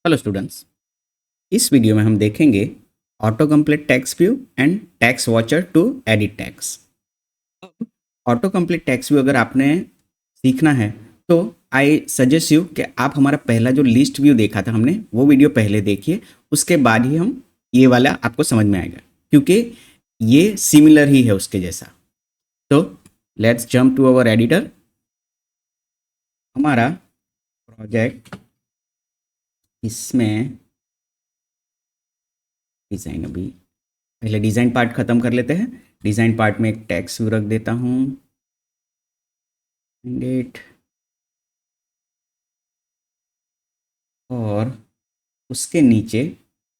Hello students, इस video में हम देखेंगे auto complete text view and text watcher to edit text. Auto complete text view अगर आपने सीखना है तो आई सजेस्ट यू कि आप हमारा पहला जो लिस्ट व्यू देखा था हमने वो वीडियो पहले देखिए, उसके बाद ही हम ये वाला आपको समझ में आएगा क्योंकि ये सिमिलर ही है उसके जैसा। तो let's jump to our editor. हमारा प्रोजेक्ट इसमें डिज़ाइन, अभी पहले डिज़ाइन पार्ट ख़त्म कर लेते हैं। डिज़ाइन पार्ट में एक टेक्स्ट रख देता हूँ, डेट, और उसके नीचे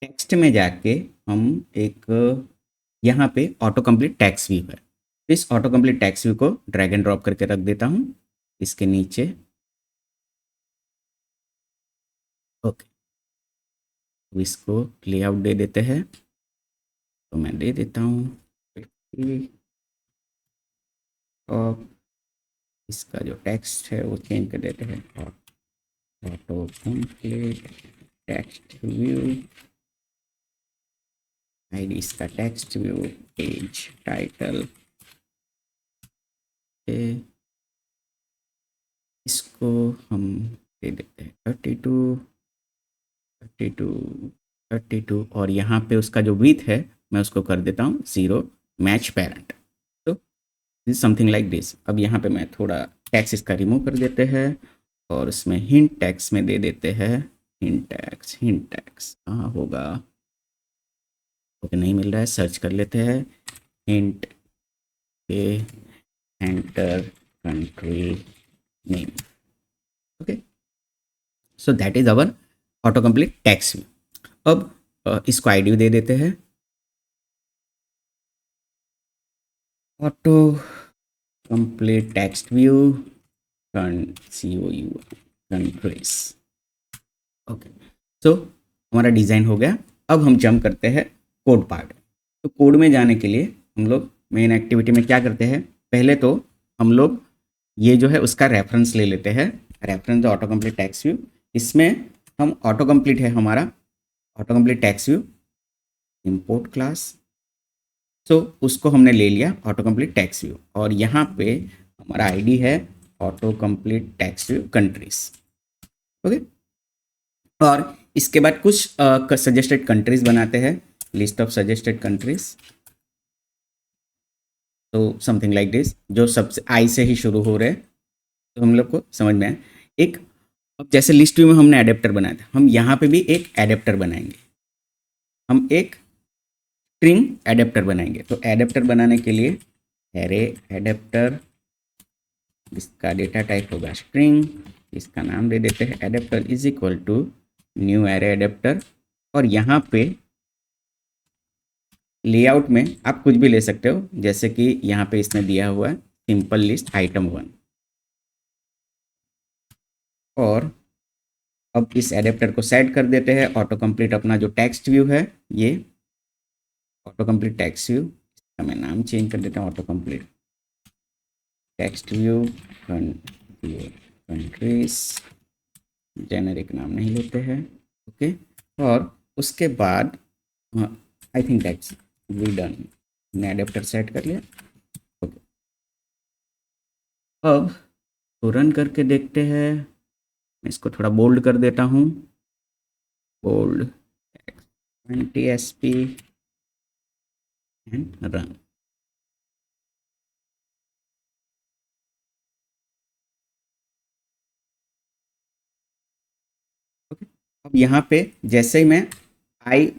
टेक्स्ट में जाके हम एक यहाँ पे ऑटो कंप्लीट टेक्स्ट व्यू है, इस ऑटो कंप्लीट टेक्स्ट व्यू को ड्रैग एंड ड्रॉप करके रख देता हूँ इसके नीचे। ओके, तो इसको लेआउट दे देते हैं, तो मैं दे देता हूँ और इसका जो टेक्स्ट है वो चेंज कर देते हैं, auto complete text view, ID इसका टेक्स्ट व्यू, पेज टाइटल, इसको हम दे देते हैं 32 32 32 और यहाँ पे उसका जो विथ है मैं उसको कर देता हूँ 0, मैच पेरेंट। तो दिस समथिंग लाइक दिस। अब यहाँ पे मैं थोड़ा टैक्स इसका रिमूव कर देते हैं और उसमें हिंट टैक्स में दे देते हैं हिंट टैक्स कहाँ होगा, ओके नहीं मिल रहा है, सर्च कर लेते हैं हिंट के enter country name. Okay, so that is our auto complete text view. अब इसको आईडी दे देते हैं auto complete text view COU countries. Okay, so हमारा डिज़ाइन हो गया। अब हम जंप करते हैं कोड पार्ट। तो कोड में जाने के लिए हम लोग मेन एक्टिविटी में क्या करते हैं, पहले तो हम लोग ये जो है उसका रेफरेंस ले लेते हैं, reference auto complete text view. इसमें हम ऑटो कंप्लीट है हमारा auto complete text view, import class, so उसको हमने ले लिया ऑटो कंप्लीट टेक्स्ट व्यू, और यहाँ पे हमारा आईडी है auto complete text view countries. Okay, और इसके बाद कुछ सजेस्टेड कंट्रीज बनाते हैं, लिस्ट ऑफ सजेस्टेड कंट्रीज। तो समथिंग लाइक दिस, जो सबसे आई से ही शुरू हो रहे हैं, तो हम लोग को समझ में आए। एक, अब जैसे लिस्ट व्यू में हमने एडेप्टर बनाया था, हम यहाँ पे भी एक एडेप्टर बनाएंगे, हम एक स्ट्रिंग एडेप्टर बनाएंगे। तो एडेप्टर बनाने के लिए एरे एडेप्टर, इसका डेटा टाइप होगा स्ट्रिंग, इसका नाम दे देते हैं adapter is equal to new array adapter, और यहाँ पे लेआउट में आप कुछ भी ले सकते हो, जैसे कि यहाँ पे इसने दिया हुआ है सिंपल लिस्ट आइटम 1। और अब इस एडेप्टर को सेट कर देते हैं ऑटो कंप्लीट अपना जो टेक्स्ट व्यू है, ये ऑटो कंप्लीट टेक्स्ट व्यू, इसका मैं नाम चेंज कर देता हूँ auto complete text view countries, generic नाम नहीं लेते हैं। ओके, और उसके बाद I think that's we done, हमने एडेप्टर सेट कर लिया। ओके, अब तो रन करके देखते हैं, मैं इसको थोड़ा बोल्ड कर देता हूँ, bold 20 SP and run. Okay, अब यहाँ पे जैसे ही मैं आई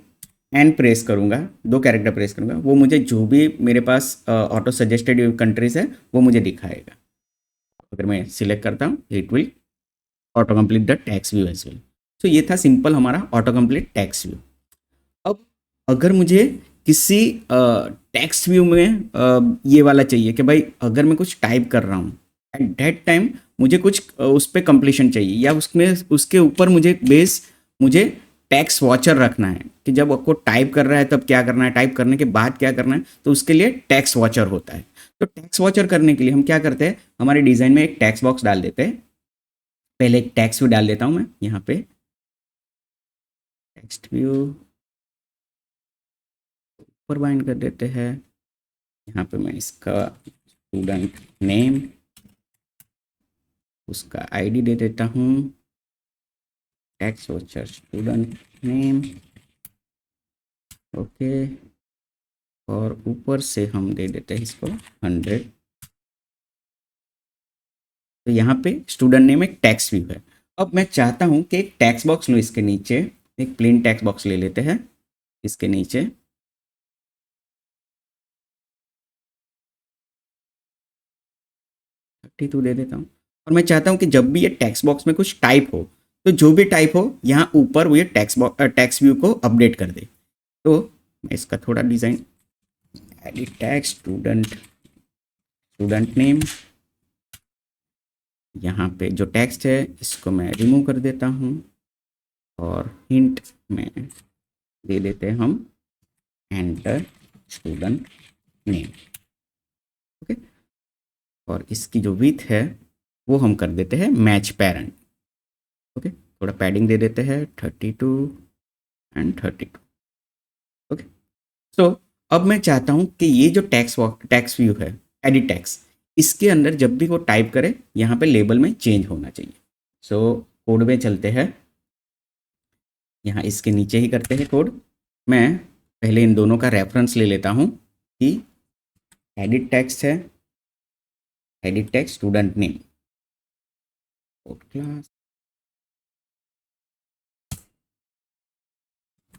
एन प्रेस करूँगा, 2 कैरेक्टर प्रेस करूँगा, वो मुझे जो भी मेरे पास ऑटो सजेस्टेड कंट्रीज है वो मुझे दिखाएगा। अगर मैं सिलेक्ट करता हूँ it will auto complete the text view as well. तो ये था सिंपल हमारा ऑटो कंप्लीट टेक्स्ट व्यू। अब अगर मुझे किसी टेक्स्ट व्यू में ये वाला चाहिए कि भाई अगर मैं कुछ टाइप कर रहा हूँ एट दैट टाइम मुझे कुछ उस पर कंप्लीशन चाहिए, या उसमें उसके ऊपर मुझे टेक्स्ट वॉचर रखना है कि जब आपको टाइप कर रहा है तब क्या करना है, टाइप करने के बाद क्या करना है, तो उसके लिए टेक्स्ट वॉचर होता है। तो टेक्स्ट वॉचर करने के लिए हम क्या करते हैं, हमारे डिज़ाइन में एक टेक्स्ट बॉक्स डाल देते हैं। पहले एक टेक्स्ट भी डाल देता हूँ मैं यहाँ पे, टेक्स्ट व्यू ऊपर बाइंड कर देते हैं। यहाँ पे मैं इसका स्टूडेंट नेम, उसका आईडी दे देता हूँ, text watcher student name, okay. और ऊपर से हम दे देते हैं इसको 100। तो यहाँ पे स्टूडेंट नेम एक टेक्स्ट व्यू है। अब मैं चाहता हूँ कि एक टेक्स्ट बॉक्स लो, इसके नीचे एक प्लेन टेक्स्ट बॉक्स ले लेते हैं, इसके नीचे 32 दे देता हूँ। और मैं चाहता हूँ कि जब भी ये टेक्स्ट बॉक्स में कुछ टाइप हो, तो जो भी टाइप हो यहाँ ऊपर वो ये टेक्स्ट व्यू को अपडेट कर दे। तो मैं इसका थोड़ा design, edit text student name, यहाँ पे जो टेक्स्ट है इसको मैं रिमूव कर देता हूँ और हिंट में दे देते हैं हम एंटर स्टूडेंट नेम, ओके। और इसकी जो विड्थ है वो हम कर देते हैं मैच पेरेंट, ओके। थोड़ा पैडिंग दे देते हैं 32 एंड 32, ओके। सो अब मैं चाहता हूँ कि ये जो टेक्स्ट व्यू है एडिट टेक्स्ट, इसके अंदर जब भी वो टाइप करे यहाँ पे लेबल में चेंज होना चाहिए। सो कोड में चलते हैं, यहाँ इसके नीचे ही करते हैं कोड। मैं पहले इन दोनों का रेफरेंस ले लेता हूँ कि एडिट टेक्स्ट है, edit text student name, class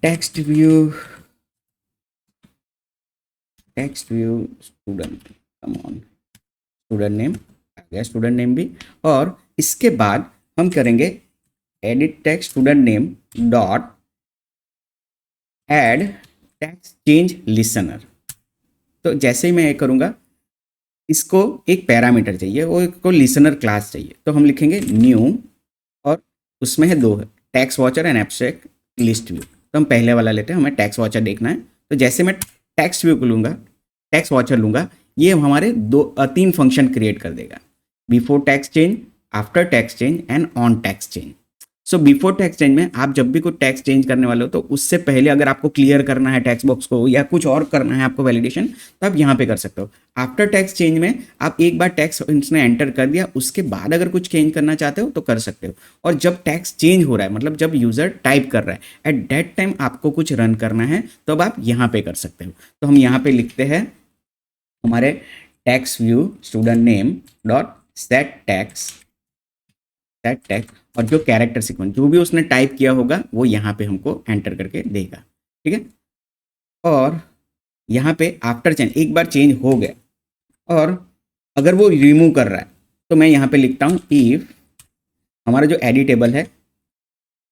text view student, come on, student name आ गया, स्टूडेंट नेम भी। और इसके बाद हम करेंगे edit text student name dot add text change listener. तो जैसे ही मैं ये करूँगा, इसको एक पैरामीटर चाहिए, वो इसको लिसनर क्लास चाहिए। तो हम लिखेंगे न्यू, और उसमें है दो, text watcher and abstract list view. तो हम पहले वाला लेते हैं, हमें टेक्स्ट वॉचर देखना है। तो जैसे मैं टेक्स्ट व्यू को लूँगा, टेक्स्ट वॉचर लूँगा, ये हमारे तीन फंक्शन क्रिएट कर देगा, before text change, after text change and on text change. So before text change में आप जब भी कोई टेक्स्ट चेंज करने वाले हो, तो उससे पहले अगर आपको क्लियर करना है टेक्स्ट बॉक्स को या कुछ और करना है आपको वैलिडेशन, तो आप यहाँ पे कर सकते हो। आफ्टर टेक्स्ट चेंज में आप एक बार टेक्स्ट इसने एंटर कर दिया, उसके बाद अगर कुछ चेंज करना चाहते हो तो कर सकते हो। और जब टेक्स्ट चेंज हो रहा है, मतलब जब यूजर टाइप कर रहा है, एट दैट टाइम आपको कुछ रन करना है, तो अब आप यहाँ पे कर सकते हो। तो हम यहाँ पे लिखते हैं हमारे text view student name dot set text, और जो कैरेक्टर सीक्वेंस जो भी उसने टाइप किया होगा वो यहाँ पे हमको एंटर करके देगा, ठीक है। और यहाँ पे आफ्टर चेंज, एक बार चेंज हो गया और अगर वो रिमूव कर रहा है, तो मैं यहाँ पे लिखता हूँ इफ हमारा जो एडिटेबल है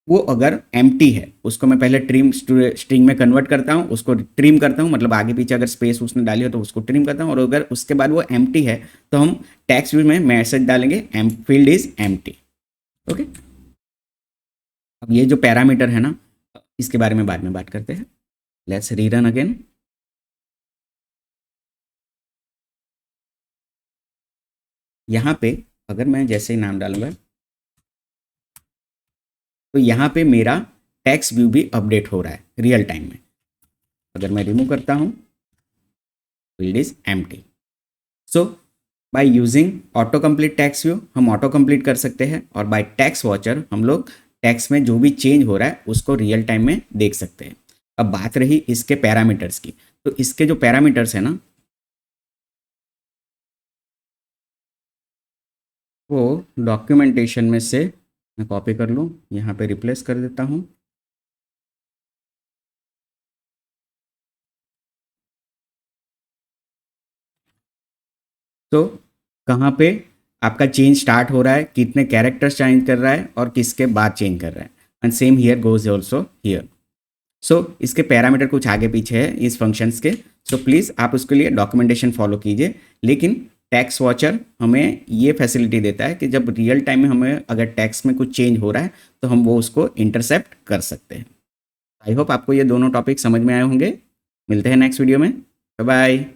वो अगर एम्प्टी है, उसको मैं पहले ट्रिम स्ट्रिंग में कन्वर्ट करता हूँ, उसको ट्रिम करता हूँ, मतलब आगे पीछे अगर स्पेस उसने डाली हो तो उसको ट्रिम करता हूँ। और अगर उसके बाद वो एम्प्टी है तो हम टेक्स्ट व्यू में मैसेज डालेंगे फील्ड इज एम्प्टी, ओके। अब ये जो पैरामीटर है ना, इसके बारे में बाद में बात करते हैं। Let's rerun again. यहाँ पे अगर मैं जैसे ही नाम डालूंगा, तो यहाँ पे मेरा टेक्स्ट व्यू भी अपडेट हो रहा है रियल टाइम में। अगर मैं रिमूव करता हूँ, field is empty. So by using auto complete text view हम ऑटो कंप्लीट कर सकते हैं, और बाय टेक्स्ट वॉचर हम लोग टेक्स्ट में जो भी चेंज हो रहा है उसको रियल टाइम में देख सकते हैं। अब बात रही इसके पैरामीटर्स की, तो इसके जो पैरामीटर्स है ना, वो डॉक्यूमेंटेशन में से मैं कॉपी कर लूँ, यहाँ पे रिप्लेस कर देता हूँ। तो कहाँ पे आपका चेंज स्टार्ट हो रहा है, कितने कैरेक्टर्स चेंज कर रहा है और किसके बाद चेंज कर रहा है, and same here goes also here. So इसके पैरामीटर कुछ आगे पीछे है इस फंक्शंस के, सो प्लीज़ आप उसके लिए डॉक्यूमेंटेशन फॉलो कीजिए। लेकिन टेक्स्ट वॉचर हमें ये फैसिलिटी देता है कि जब रियल टाइम में हमें अगर टेक्स्ट में कुछ चेंज हो रहा है तो हम वो उसको इंटरसेप्ट कर सकते हैं। आई होप आपको ये दोनों टॉपिक समझ में आए होंगे। मिलते हैं नेक्स्ट वीडियो में, बाय बाय।